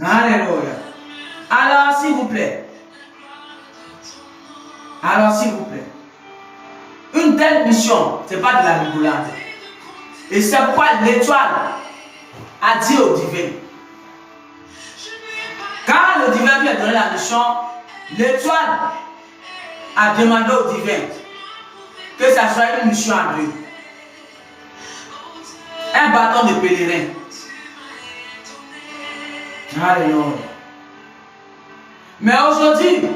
Alléluia. Alors, s'il vous plaît. Une telle mission, ce n'est pas de la rigolade. Et c'est pourquoi l'étoile a dit au divin. Quand le divin lui a donné la mission, l'étoile a demandé au divin que ça soit une mission à lui. Un bâton de pèlerin. Alléluia. Mais aujourd'hui,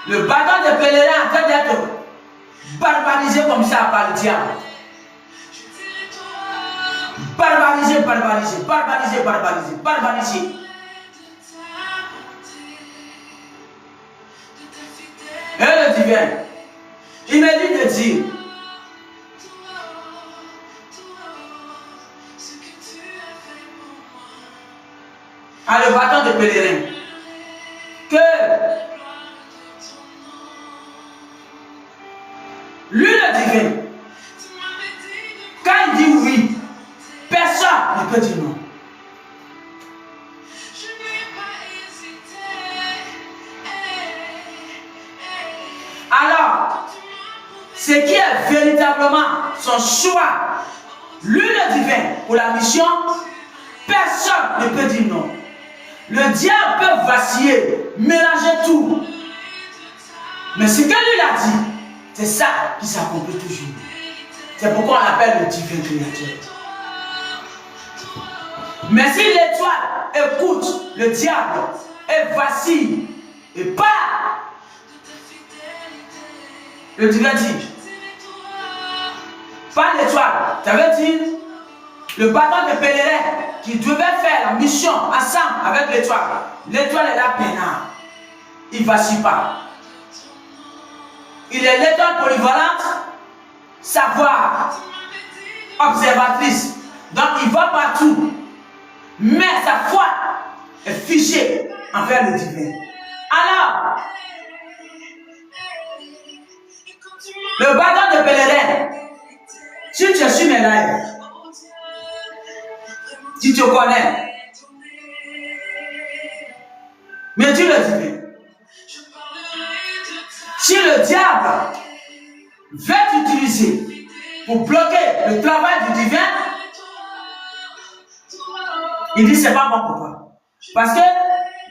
le bâton de pèlerin est en train d'être barbarisé comme ça par le diable. Barbarisé. Et le divin, il me dit de dire, à le bâton de pèlerin, que lui le divin, quand il dit oui, personne ne peut dire non. Alors, ce qui est véritablement son choix, lui le divin pour la mission, personne ne peut dire non. Le diable peut vaciller, mélanger tout. Mais ce que lui a dit, c'est ça qui s'accomplit toujours. C'est pourquoi on l'appelle le divin créateur. Mais si l'étoile écoute le diable et vacille et part, le divin dit, pas l'étoile, ça veut dire le bâton de pèlerin qui devait faire la mission ensemble avec l'étoile. L'étoile est là peinard. Il ne vacille pas. Il est l'étoile polyvalente, savoir, observatrice. Donc il va partout. Mais sa foi est figée envers le divin. Alors, le bâton de pèlerin, si tu es sur mes lives, si tu connais, mais dis le divin. Si le diable veut t'utiliser pour bloquer le travail du divin, il dit c'est pas bon pour toi. Parce que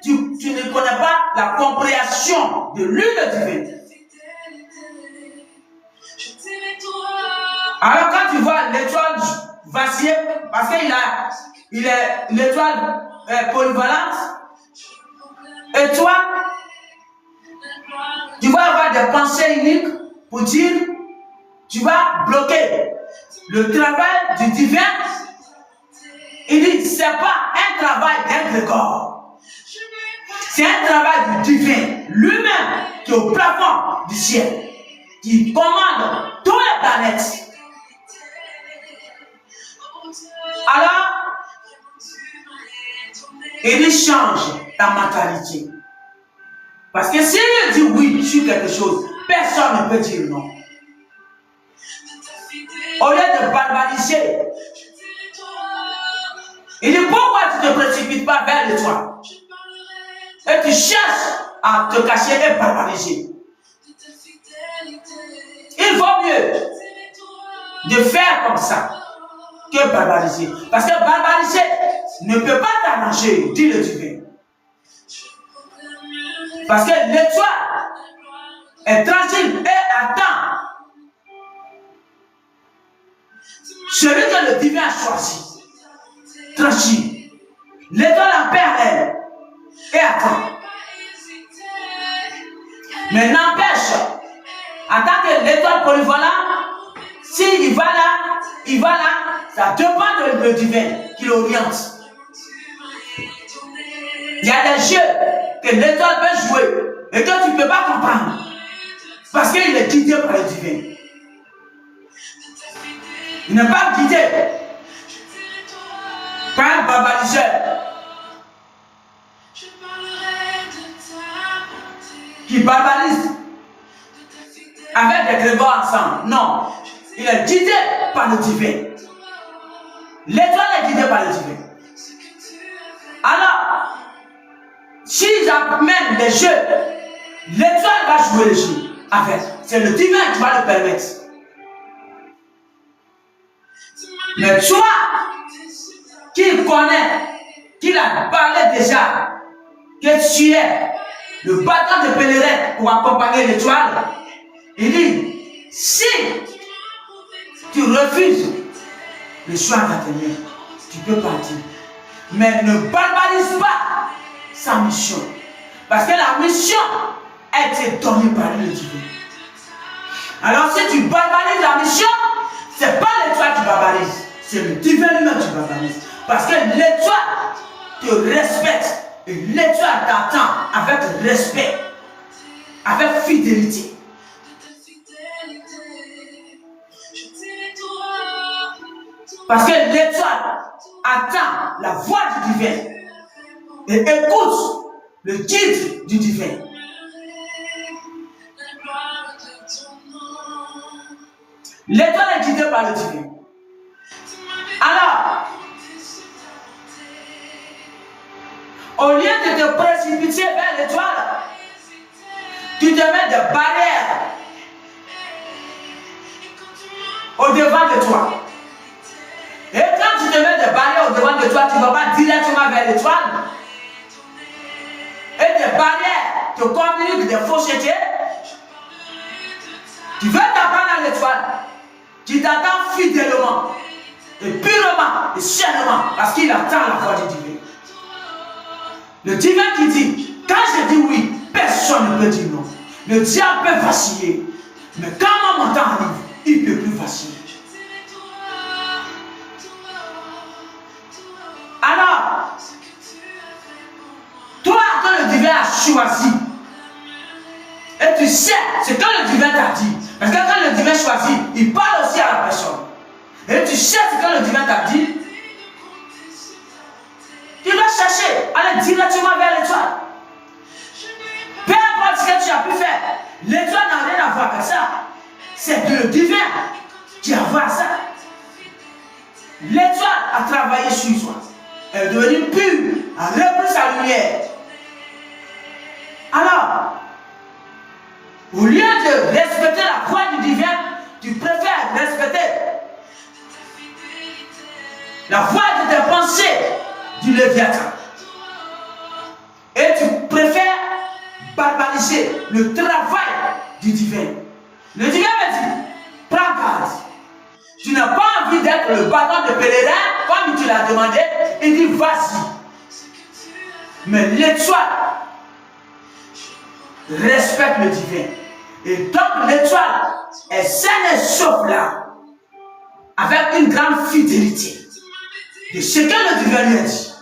tu ne connais pas la compréhension de lui le divin. Alors quand tu vois l'étoile vaciller, parce qu'il est l'étoile polyvalente, et toi, tu vas avoir des pensées uniques pour dire, tu vas bloquer le travail du divin. Il dit, ce n'est pas un travail d'un corps. C'est un travail du divin lui-même qui est au plafond du ciel, qui commande toutes les planètes. Alors, il change ta mentalité. Parce que s'il dit oui sur quelque chose, personne ne peut dire non. Au lieu de barbariser, il dit pourquoi tu ne te précipites pas vers l'étoile et tu cherches à te cacher et barbariser. Il vaut mieux de faire comme ça que barbariser. Parce que barbariser ne peut pas t'arranger, dit le divin. Parce que l'étoile est tranquille et attend celui que le divin a choisi. Tranquille. L'étoile en perd elle et attend. Mais n'empêche, en tant que l'étoile polyvalente, s'il va là, ça dépend de le divin qui l'oriente. Il y a des jeux que l'étoile peut jouer et que tu ne peux pas comprendre. Parce qu'il est guidé par le divin. Il n'est pas guidé par un barbariseur qui barbarise avec des Grégoires ensemble. Non, il est guidé par le divin. L'étoile est guidée par le divin. Alors, t'amène des jeux, l'étoile va jouer le jeu. En fait, c'est le divin qui va le permettre. Mais toi, qui connais, qui l'a parlé déjà, que tu es le bâton de pèlerin pour accompagner l'étoile, il dit, si tu refuses, le choix va tenir, tu peux partir. Mais ne barbarise pas sa mission. Parce que la mission a été donnée par le divin. Alors si tu barbarises la mission, ce n'est pas l'étoile qui barbarise, c'est le divin lui-même qui barbarise. Parce que l'étoile te respecte et l'étoile t'attend avec respect, avec fidélité. Parce que l'étoile attend la voix du divin et écoute le guide du divin. L'étoile est guidée par le divin. Alors, au lieu de te précipiter vers l'étoile, tu te mets des barrières au devant de toi. Et quand tu te mets des barrières au devant de toi, tu ne vas pas directement vers l'étoile. Et des barrières te communiquent des faussetés. Tu veux t'apprendre à l'étoile. Tu t'attends fidèlement, et purement, et sainement, parce qu'il attend la voix du divin. Le divin qui dit, quand je dis oui, personne ne peut dire non. Le diable peut vaciller, mais quand mon temps arrive, il ne peut plus vaciller. Alors, toi, quand le divin a choisi, et tu sais ce que le divin t'a dit, parce que quand le divin choisit, il parle aussi à la personne. Et tu sais ce que le divin t'a dit, tu dois chercher, aller directement vers l'étoile. Peu importe ce que tu as pu faire, l'étoile n'a rien à voir avec ça. C'est le divin qui a à voir ça. L'étoile a travaillé sur toi. Elle est devenue pure, a repris sa lumière. Alors, au lieu de respecter la voix du divin, tu préfères respecter la voix de tes pensées du Léviathan. Et tu préfères barbariser le travail du divin. Le divin me dit, prends garde. Tu n'as pas envie d'être le bâton de pèlerin, comme tu l'as demandé, il dit, vas-y. Mais l'étoile respecte le divin. Et donc l'étoile est saine et sauve là, avec une grande fidélité de ce que le divin lui a dit.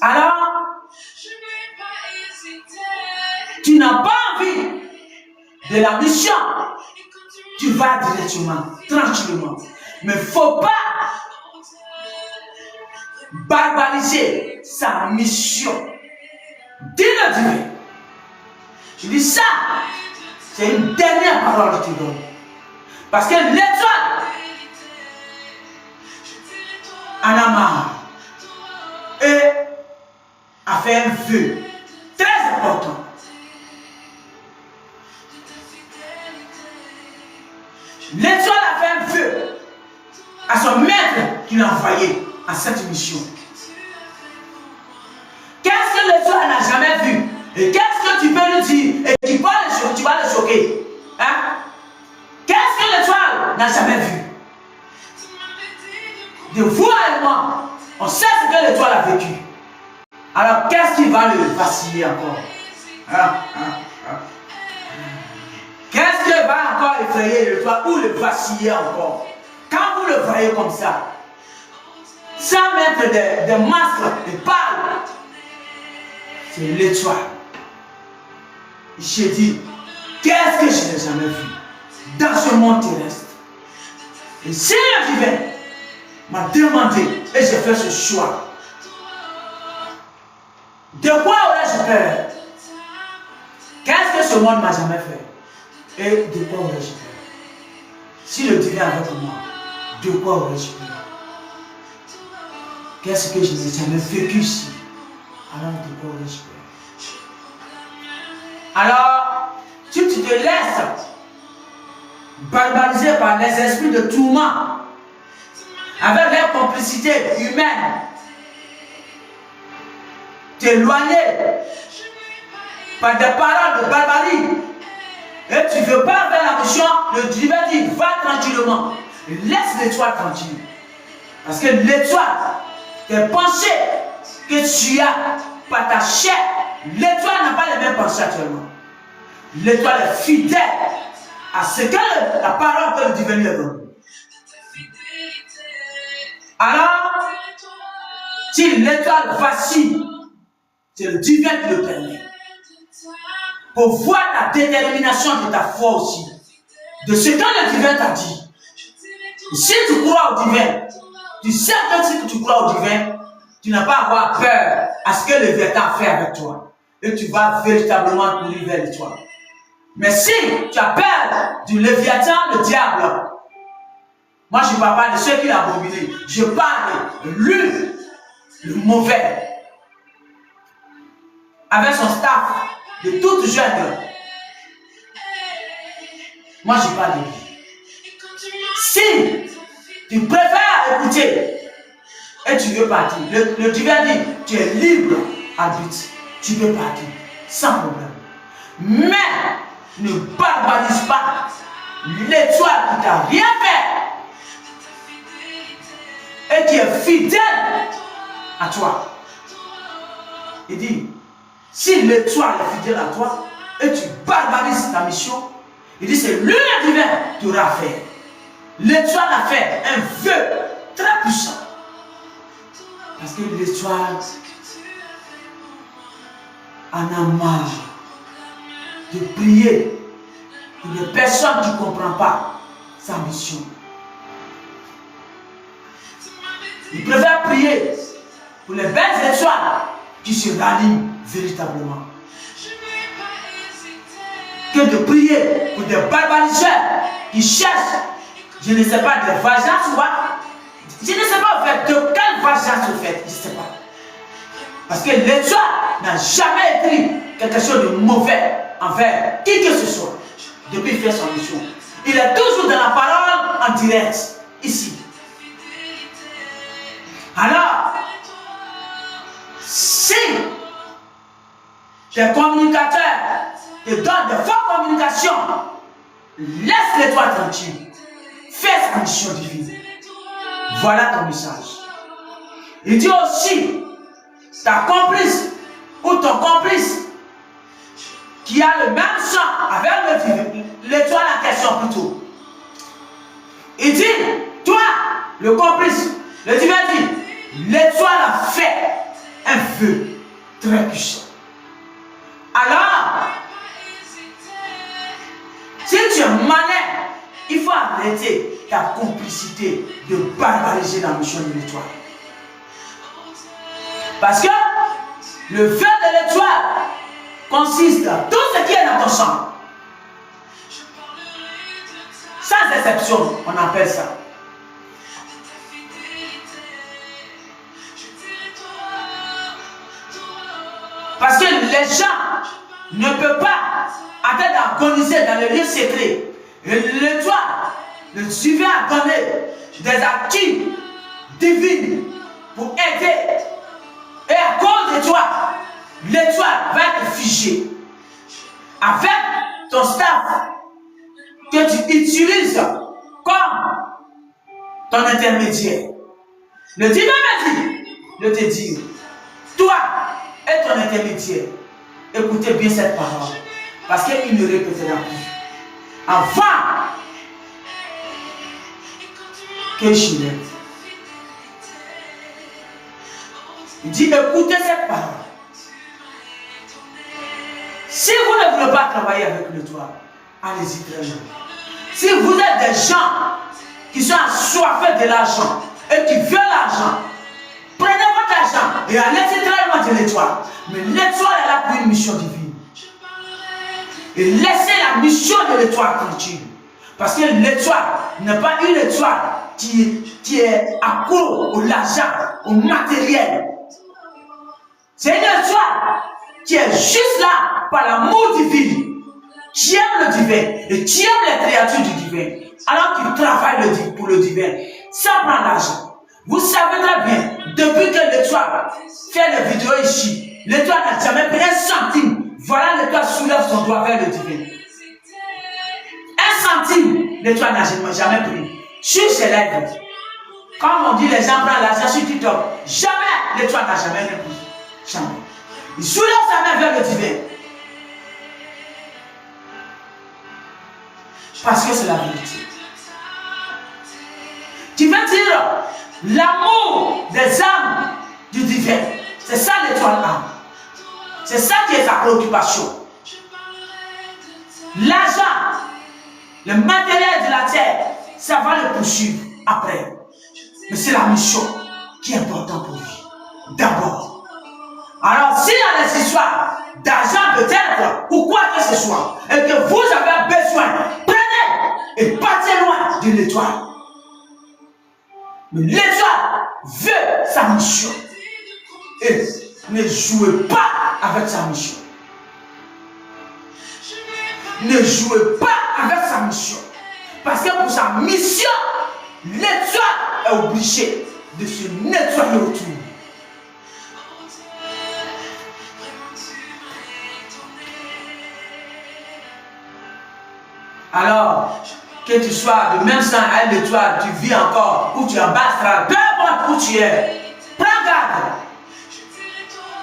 Alors, tu n'as pas envie de la mission, tu vas directement, tranquillement. Mais il ne faut pas barbariser sa mission. Dis le divin. Je dis ça, c'est une dernière parole que tu donnes. Parce que l'étoile en a marre et a fait un vœu très important. L'étoile a fait un vœu à son maître qui l'a envoyé à cette mission. Qu'est-ce que l'étoile n'a jamais vu? Et qu'est-ce que tu peux lui dire? Et tu vas le choquer. Hein? Qu'est-ce que l'étoile n'a jamais vu? De vous et moi, on sait ce que l'étoile a vécu. Alors qu'est-ce qui va le vaciller encore? Qu'est-ce qui va encore effrayer l'étoile ou le vaciller encore? Quand vous le voyez comme ça, sans mettre des masques, des pâles, c'est l'étoile. J'ai dit, qu'est-ce que je n'ai jamais vu dans ce monde terrestre? Et si le divin m'a demandé et j'ai fait ce choix, de quoi aurais-je peur? Qu'est-ce que ce monde m'a jamais fait? Et de quoi aurais-je peur? Si le divin est avec moi, de quoi aurais-je peur? Qu'est-ce que je n'ai jamais vécu ici? alors ne te corrige pas. Alors, si tu te laisses barbariser par les esprits de tourment, avec leur complicité humaine, t'éloigner par des paroles de barbarie, et tu ne veux pas faire la mission, le divin dit, va tranquillement, laisse l'étoile tranquille. Parce que l'étoile, tes pensées que tu as par ta chair, l'étoile n'a pas les mêmes pensées actuellement. L'étoile est fidèle à ce que la parole que le divin lui a donnée. Alors, si l'étoile vacille, c'est le divin qui le permet. Pour voir la détermination de ta foi aussi. De ce que le divin t'a dit. Si tu crois au divin, tu sais que si tu crois au divin, tu n'as pas à avoir peur à ce que le Léviathan fait avec toi. Et tu vas véritablement courir vers l'étoile. Mais si tu as peur du Léviathan, le diable, moi je ne parle pas de ceux qui l'ont abominé. Je parle de lui, le mauvais, avec son staff, de toute jeune. Moi je parle de lui. Si tu préfères écouter et tu veux partir, le divin dit, tu es libre arbitre, tu peux partir sans problème. Mais ne barbarise pas l'étoile qui t'a rien fait et qui est fidèle à toi. Il dit, si l'étoile est fidèle à toi et tu barbarises ta mission, il dit, c'est lui le divin qui aura fait. L'étoile a fait un vœu très puissant. Parce que l'étoile en a marre de prier pour des personnes qui ne comprennent pas sa mission. Il préfère prier pour les belles étoiles qui se rallient véritablement que de prier pour des barbariseurs qui cherchent, je ne sais pas, des vengeances ou pas. Je ne sais pas en fait de quelle vengeance vous faites, je ne sais pas. Parce que l'étoile n'a jamais écrit quelque chose de mauvais envers qui que ce soit depuis qu'il fait son mission. Il est toujours dans la parole en direct, ici. Alors, si tes communicateurs te donnent de fortes communications, laisse l'étoile tranquille. Fais sa mission divine. Voilà ton message. Il dit aussi, ta complice ou ton complice qui a le même sang avec l'étoile en question plutôt. Il dit, toi, le complice, le divin dit, l'étoile a fait un vœu très puissant. Alors, si tu es malin, il faut arrêter ta complicité de barbariser la mission de l'étoile. Parce que le vœu de l'étoile consiste dans tout ce qui est dans ton sang. Sans exception, on appelle ça. Parce que les gens ne peuvent pas attendre d'agoniser dans les lieux secrets. L'étoile, le divin a donné des acquis divins pour aider. Et à cause de toi, l'étoile va être figée. Avec ton staff que tu utilises comme ton intermédiaire. Le divin m'a dit de te dire, toi et ton intermédiaire, écoutez bien cette parole. Parce qu'il ne répétera plus. Avant que je l'aide. Il dit, écoutez cette parole. Si vous ne voulez pas travailler avec l'étoile, allez-y très loin. Si vous êtes des gens qui sont assoiffés de l'argent et qui veulent l'argent, prenez votre argent et allez-y très loin de l'étoile. Mais l'étoile est là pour une mission divine. Et laissez la mission de l'étoile tranquille. Parce que l'étoile n'est pas une étoile qui est accro à l'argent, au matériel. C'est une étoile qui est juste là par l'amour divin. Tu aimes le divin et tu aimes les créatures du divin. Alors tu travailles pour le divin sans prendre l'argent. Vous savez très bien, depuis que l'étoile fait les vidéos ici, l'étoile n'a jamais pris un centime. Voilà, l'étoile soulève son doigt vers le divin. Un centime, l'étoile n'a jamais pris. Sur ses lèvres. Comme on dit, les gens prennent l'argent sur TikTok. Jamais, l'étoile n'a jamais rien pris. Jamais. Il soulève sa main vers le divin. Parce que c'est la vérité. Tu veux dire l'amour des âmes du divin. C'est ça l'étoile âme. C'est ça qui est sa préoccupation. L'argent, le matériel de la terre, ça va le poursuivre après. Mais c'est la mission qui est importante pour lui. D'abord. Alors, s'il y a des histoires d'argent peut-être, ou quoi que ce soit, et que vous avez besoin, prenez et partez loin de l'étoile. Mais l'étoile veut sa mission. Et ne jouez pas avec sa mission. Ne jouez pas avec sa mission. Parce que pour sa mission, l'étoile est obligée de se nettoyer autour. Alors, que tu sois de même sang à une étoile, tu vis encore, ou tu es en bas astral, peu importe où tu es, prends garde.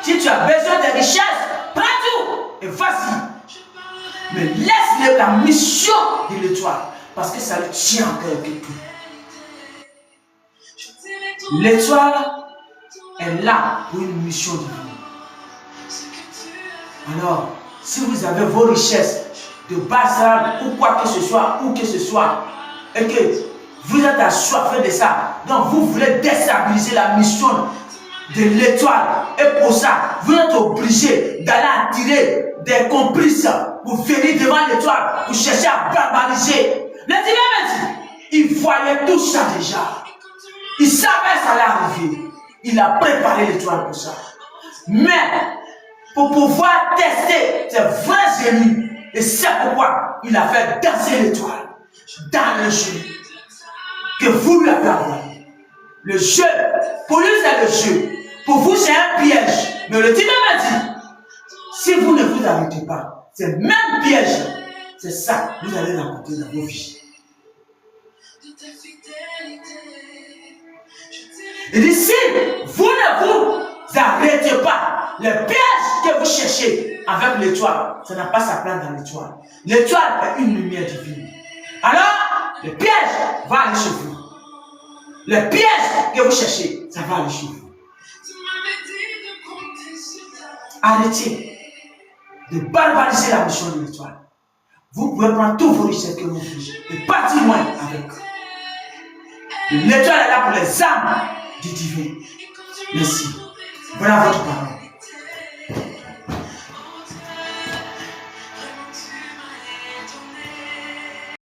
Si tu as besoin de richesses, prends tout et vas-y. Mais laisse-le la mission de l'étoile, parce que ça le tient en quelque tout. L'étoile est là pour une mission divine. Alors, si vous avez vos richesses de base ou quoi que ce soit, où que ce soit, et que vous êtes assoiffé de ça, donc vous voulez déstabiliser la mission de l'étoile, et pour ça, vous êtes obligé d'aller attirer des complices pour venir devant l'étoile, pour chercher à barbariser. Le divin me dit, il voyait tout ça déjà. Il savait que ça allait arriver. Il a préparé l'étoile pour ça. Mais, pour pouvoir tester ses vrais ennemis, et c'est pourquoi il a fait danser l'étoile dans le jeu que vous lui avez envoyé. Le jeu, pour lui c'est le jeu. Pour vous c'est un piège. Mais le divin m'a dit, si vous ne vous arrêtez pas, c'est le même piège. C'est ça que vous allez rencontrer dans vos vies. Il dit, si vous ne vous arrêtez pas, le piège que vous cherchez avec l'étoile, ça n'a pas sa place dans l'étoile. L'étoile est une lumière divine. Alors, le piège va aller chez vous. Le piège que vous cherchez, ça va aller chez vous. Arrêtez de barbariser la mission de l'étoile. Vous pouvez prendre tous vos richesses que vous voulez et partir loin avec eux. L'étoile est là pour les âmes du divin. Merci. Voilà votre parole.